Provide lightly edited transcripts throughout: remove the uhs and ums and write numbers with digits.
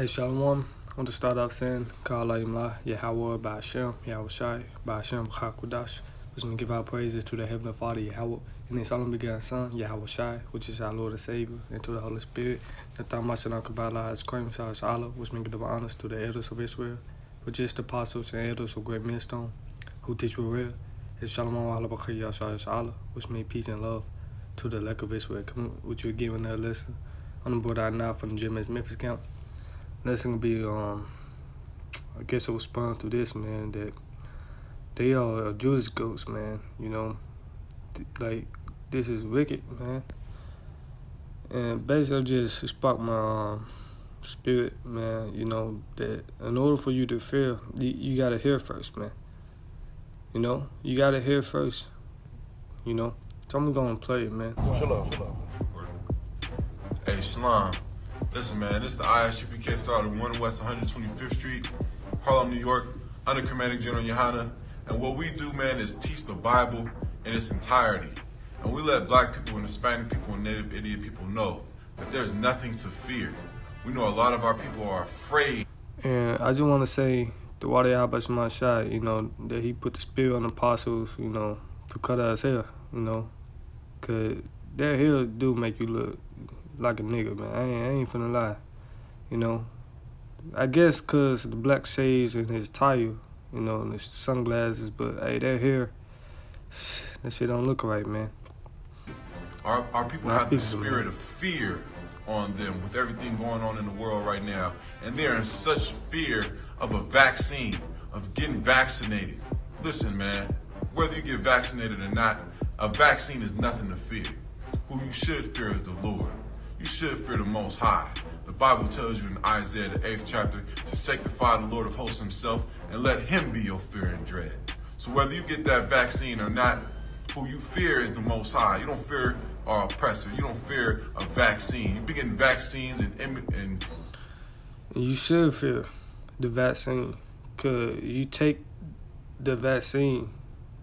Hey Shalom, I want to start off saying, Ka'ala Imla, Yahweh Ba'ashem, Yahweh Shai, Ba'ashem B'chakudash, which means give our praises to the Heavenly Father, Yahweh, and His only begotten Son, Yahweh Shai, which is our Lord and Savior, and to the Holy Spirit, and Thamashanah Kabbalah has claimed Shah's Allah, which means give honors to the elders of Israel, which is the apostles and elders of Great Millstone, who teach with real, and Shalom Alabakaya Shah's Allah, which means peace and love to the elect of Israel, which you're giving a lesson on the board out now from the Jim Memphis camp. That's gonna be I guess a response to this, man, that they are Jewish goats, man, you know. Like, this is wicked, man. And basically just sparked my spirit, man, you know, that in order for you to fear, you gotta hear first, man. You know, you gotta hear first, you know. So I'm gonna play it, man. Shalom. Hey, Shalom. Listen, man, this is the ISUPK started 1 West 125th Street, Harlem, New York, under Commanding General Yohana. And what we do, man, is teach the Bible in its entirety. And we let black people and Hispanic people and native idiot people know that there's nothing to fear. We know a lot of our people are afraid. And I just want to say, the Wadi Abbas Shai, you know, that he put the spirit on the apostles, you know, to cut our hair, you know, because their hair do make you look like a nigga, man. I ain't finna lie, you know. I guess because the black shades and his tie, you know, and his sunglasses, but hey, their hair, that shit don't look right, man. Our people have the spirit of fear on them with everything going on in the world right now. And they're in such fear of a vaccine, of getting vaccinated. Listen, man, whether you get vaccinated or not, a vaccine is nothing to fear. Who you should fear is the Lord. You should fear the Most High. The Bible tells you in Isaiah, the 8th chapter, to sanctify the Lord of hosts himself and let him be your fear and dread. So whether you get that vaccine or not, who you fear is the Most High. You don't fear our oppressor. You don't fear a vaccine. You be getting vaccines and you should fear the vaccine, because you take the vaccine.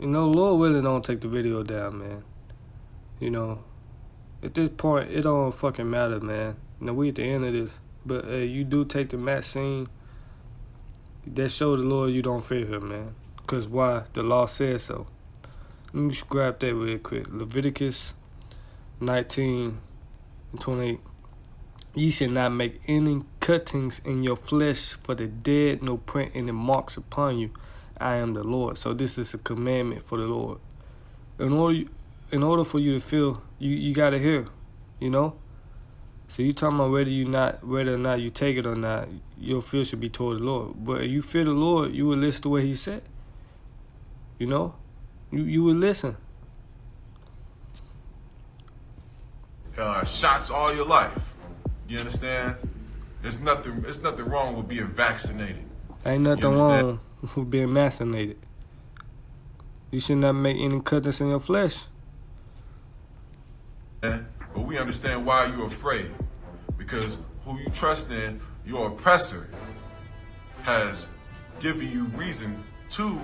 You know, Lord willing, don't take the video down, man. You know, at this point, it don't fucking matter, man. You know, we at the end of this. But you do take the vaccine, that show the Lord you don't fear him, man. Because why? The law says so. Let me just grab that real quick. Leviticus 19:28. Ye shall not make any cuttings in your flesh for the dead, no print any marks upon you. I am the Lord. So this is a commandment for the Lord. In order for you to feel, you gotta hear, you know. So you talking about whether or not you take it or not, your fear should be toward the Lord. But if you fear the Lord, you will listen to what He said. You know, you will listen. Shots all your life. You understand? There's nothing wrong with being vaccinated. Ain't nothing wrong with being vaccinated. You should not make any cuttings in your flesh. But we understand why you're afraid. Because who you trust in, your oppressor, has given you reason to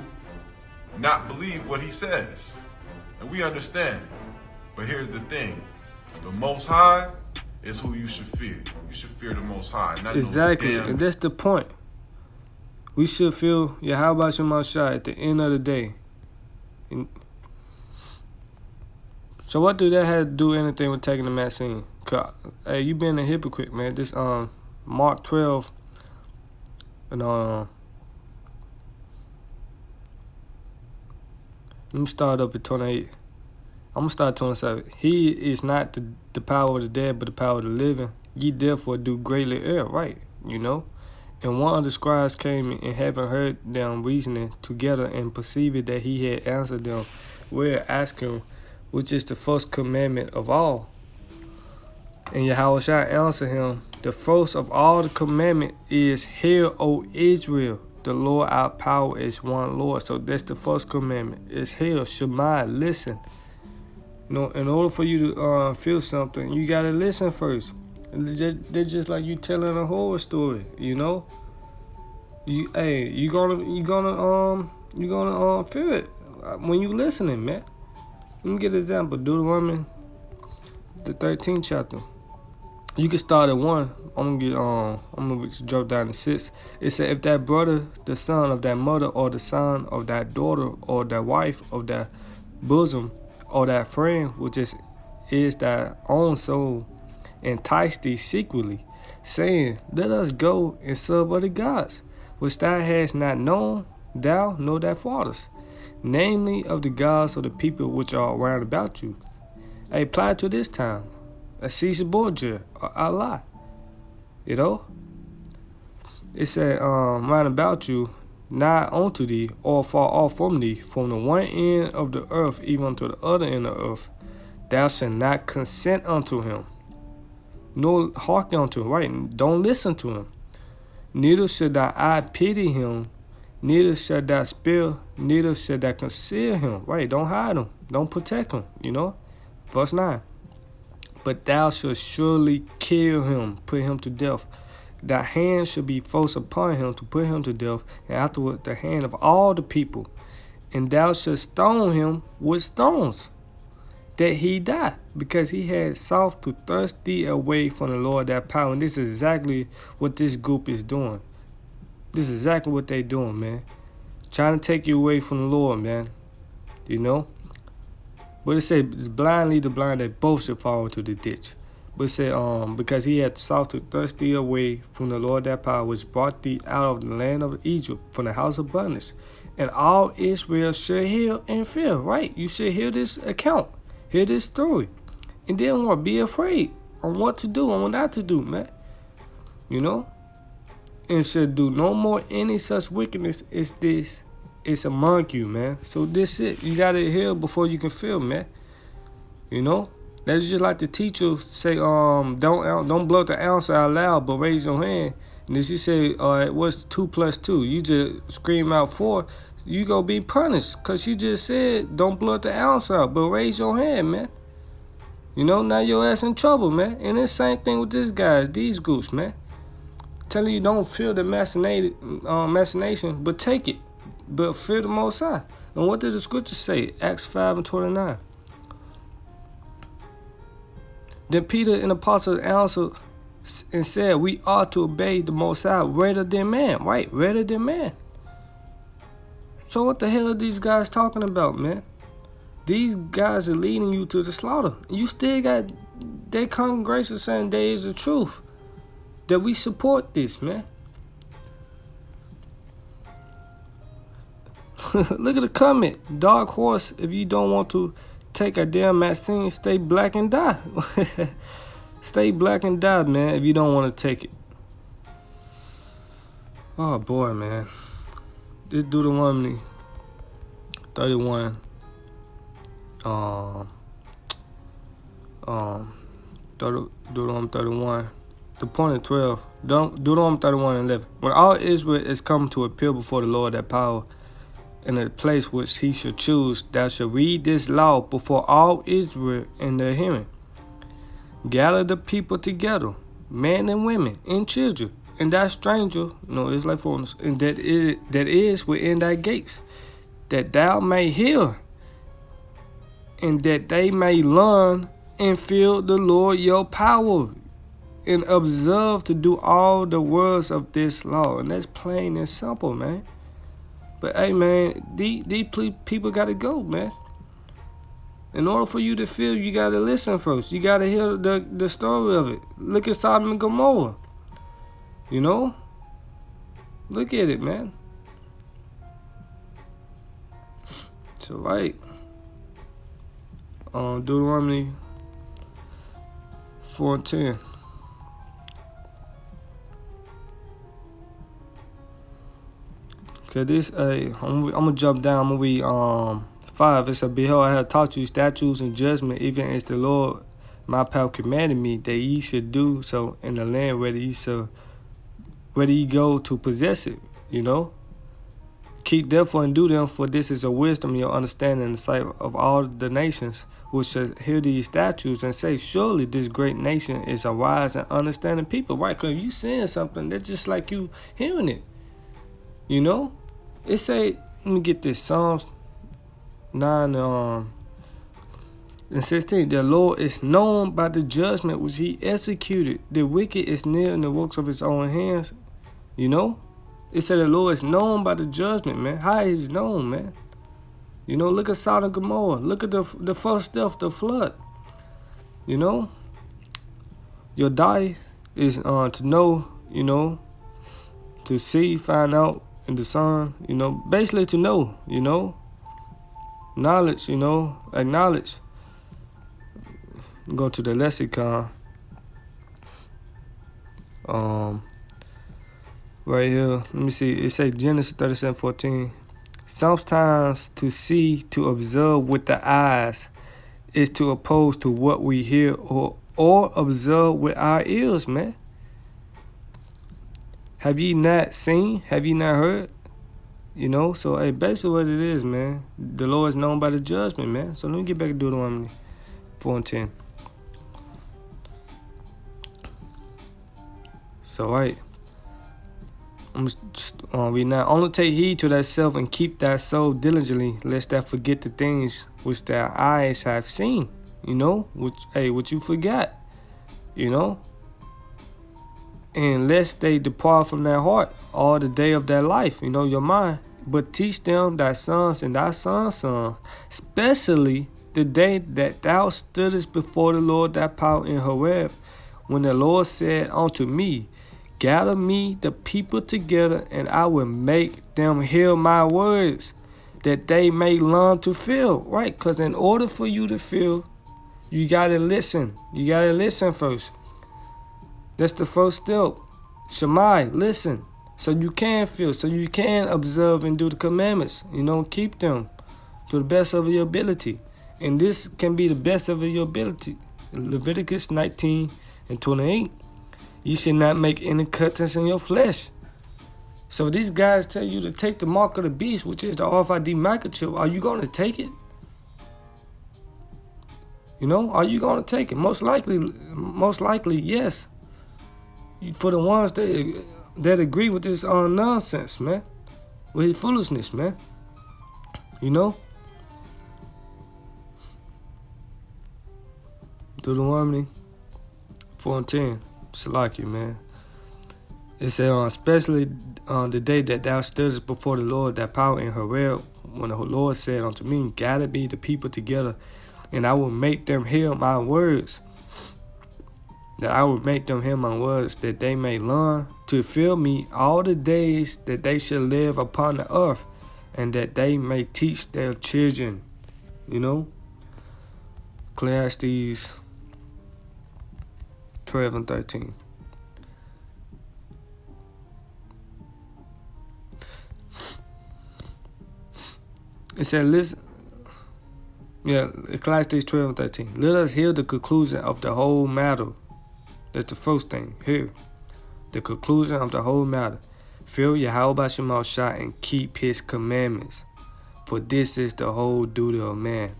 not believe what he says. And we understand. But here's the thing. The Most High is who you should fear. You should fear the Most High. Not exactly. And that's the point. We should feel Yahweh Shema Shai at the end of the day. So what do that have to do anything with taking the vaccine? Hey, you being a hypocrite, man. This Mark 12 and let me start up at 28. I'm gonna start 27. He is not the power of the dead, but the power of the living. Ye therefore do greatly err, right? You know. And one of the scribes came and having heard them reasoning together and perceived that he had answered them, where asking, which is the first commandment of all. And Yahweh shall answer him, the first of all the commandment is, hear, O Israel, the Lord our power is one Lord. So that's the first commandment. It's hear, Shema, listen. You know, in order for you to feel something, you gotta listen first. They're just like you telling a horror story, you know. You gonna feel it when you listening, man. Let me get an example. Deuteronomy, the 13th chapter. You can start at 1. I'm gonna drop down to 6. It said, if that brother, the son of that mother, or the son of that daughter, or that wife of that bosom, or that friend, which is thy own soul, entice thee secretly, saying, let us go and serve other gods, which thou hast not known, thou nor thy fathers, namely of the gods of the people which are round about you. I apply to this time. A Caesar Borgia, or Allah. You know? It said, round about you, nigh unto thee, or far off from thee, from the one end of the earth even unto the other end of the earth. Thou shalt not consent unto him, nor hearken unto him, right? Don't listen to him. Neither should thy eye pity him, neither shall thou spare, neither shall thou conceal him, right? Don't hide him, don't protect him, you know? Verse 9. But thou shalt surely kill him, put him to death. Thy hand shall be forced upon him to put him to death, and afterward the hand of all the people. And thou shalt stone him with stones, that he die, because he had sought to thrust thee away from the Lord thy power. And this is exactly what this group is doing. This is exactly what they doing, man. Trying to take you away from the Lord, man. You know? But it said, blind lead the blind, that both should fall into the ditch. But it said, because he had sought to thrust thee away from the Lord that power, which brought thee out of the land of Egypt, from the house of bondage. And all Israel should hear and fear, right? You should hear this account, hear this story. And then what? Be afraid on what to do and what not to do, man. You know? And should do no more any such wickedness as this. It's among you, man. So this it. You gotta hear before you can feel, man. You know? That's just like the teacher say, don't blow the answer out loud, but raise your hand. And then she say, what's 2 plus 2? You just scream out 4. You gonna be punished, cause she just said don't blow the answer out, but raise your hand, man. You know, now your ass in trouble, man. And it's the same thing with these guys, these groups, man. Telling you don't feel the machination, but take it. But fear the Most High. And what does the scripture say? Acts 5:29. Then Peter and the apostles answered and said, we ought to obey the Most High rather than man. Right, rather than man. So what the hell are these guys talking about, man? These guys are leading you to the slaughter. You still got their congregation saying there is the truth. That we support this, man. Look at the comment. Dark horse, if you don't want to take a damn vaccine, stay black and die. Stay black and die, man, if you don't want to take it. Oh, boy, man. This Deuteronomy 31. Deuteronomy 31. The point of 12. Deuteronomy 31:11. When all Israel is come to appear before the Lord that power, in a place which he should choose, thou shalt read this law before all Israel in their hearing. Gather the people together, men and women, and children, and thy stranger, Israelite foreigners, and that is within thy gates, that thou may hear, and that they may learn and feel the Lord your power, and observe to do all the words of this law. And that's plain and simple, man. But hey, man, these people gotta go, man. In order for you to feel, you gotta listen first. You gotta hear the story of it. Look at Sodom and Gomorrah. You know? Look at it, man. So, right. Deuteronomy 4:10. Okay, this I'm gonna jump down. I'm gonna read 5. It said, behold, I have taught you statutes and judgment, even as the Lord my power commanded me, that ye should do so in the land whether ye go to possess it. You know, keep therefore and do them, for this is a wisdom and your understanding in the sight of all the nations, which shall hear these statutes and say, surely this great nation is a wise and understanding people. Right? Because you saying something, that's just like you hearing it. You know, it say, let me get this, Psalms 9, And 16, the Lord is known by the judgment which he executed. The wicked is near in the works of his own hands. You know? It said the Lord is known by the judgment, man. How is he known, man? You know, look at Sodom and Gomorrah. Look at the first death, the flood. You know? Your die is to know, you know, to see, find out, and discern, you know, basically to know, you know. Knowledge, you know, acknowledge. Go to the lexicon. Right here, let me see. It says Genesis 37:14. Sometimes to see, to observe with the eyes, is to oppose to what we hear or observe with our ears, man. Have ye not seen? Have ye not heard? You know, so hey, basically what it is, man. The Lord is known by the judgment, man. So let me get back to Deuteronomy 4:10. So right. We not only take heed to thyself and keep thy soul diligently, lest thou forget the things which thy eyes have seen. You know, what you forgot. You know, and lest they depart from thy heart all the day of their life. You know, your mind. But teach them thy sons and thy sons' sons, especially the day that thou stoodest before the Lord thy power in Horeb, when the Lord said unto me, gather me the people together, and I will make them hear my words, that they may learn to fear. Right? Because in order for you to fear, you got to listen. You got to listen first. That's the first step. Shammai, listen. So you can feel, so you can observe and do the commandments. You know, keep them to the best of your ability. And this can be the best of your ability. Leviticus 19:28. You should not make any cuttings in your flesh. So these guys tell you to take the mark of the beast, which is the RFID microchip. Are you going to take it? You know, are you going to take it? Most likely, yes. For the ones that agree with this nonsense, man, with his foolishness, man. You know? Deuteronomy 4:10. It's like you, man. It said, especially on the day that thou stoodest before the Lord, that power in Horeb, when the Lord said unto me, gather be the people together, and I will make them hear my words. That I will make them hear my words, that they may learn to fear me all the days that they shall live upon the earth, and that they may teach their children. You know? Ecclesiastes 12:13. It said, listen. Yeah, Ecclesiastes 12:13. Let us hear the conclusion of the whole matter. That's the first thing. Here. The conclusion of the whole matter. Fear Yahweh B'Shem Shai and keep his commandments. For this is the whole duty of man.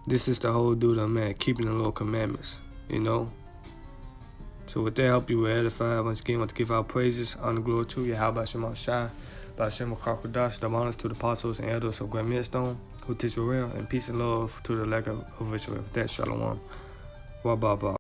This is the whole duty of man, keeping the little commandments, you know. So with that, I hope you were edified. Once again, I want to give our praises, honor, glory to Yahweh B'Shem Shai, B'Shem Chakudash, the honors to the apostles and elders of Grand Millstone, who teach Israel, and peace and love to the elect of Israel. That's Shalom. Wababa.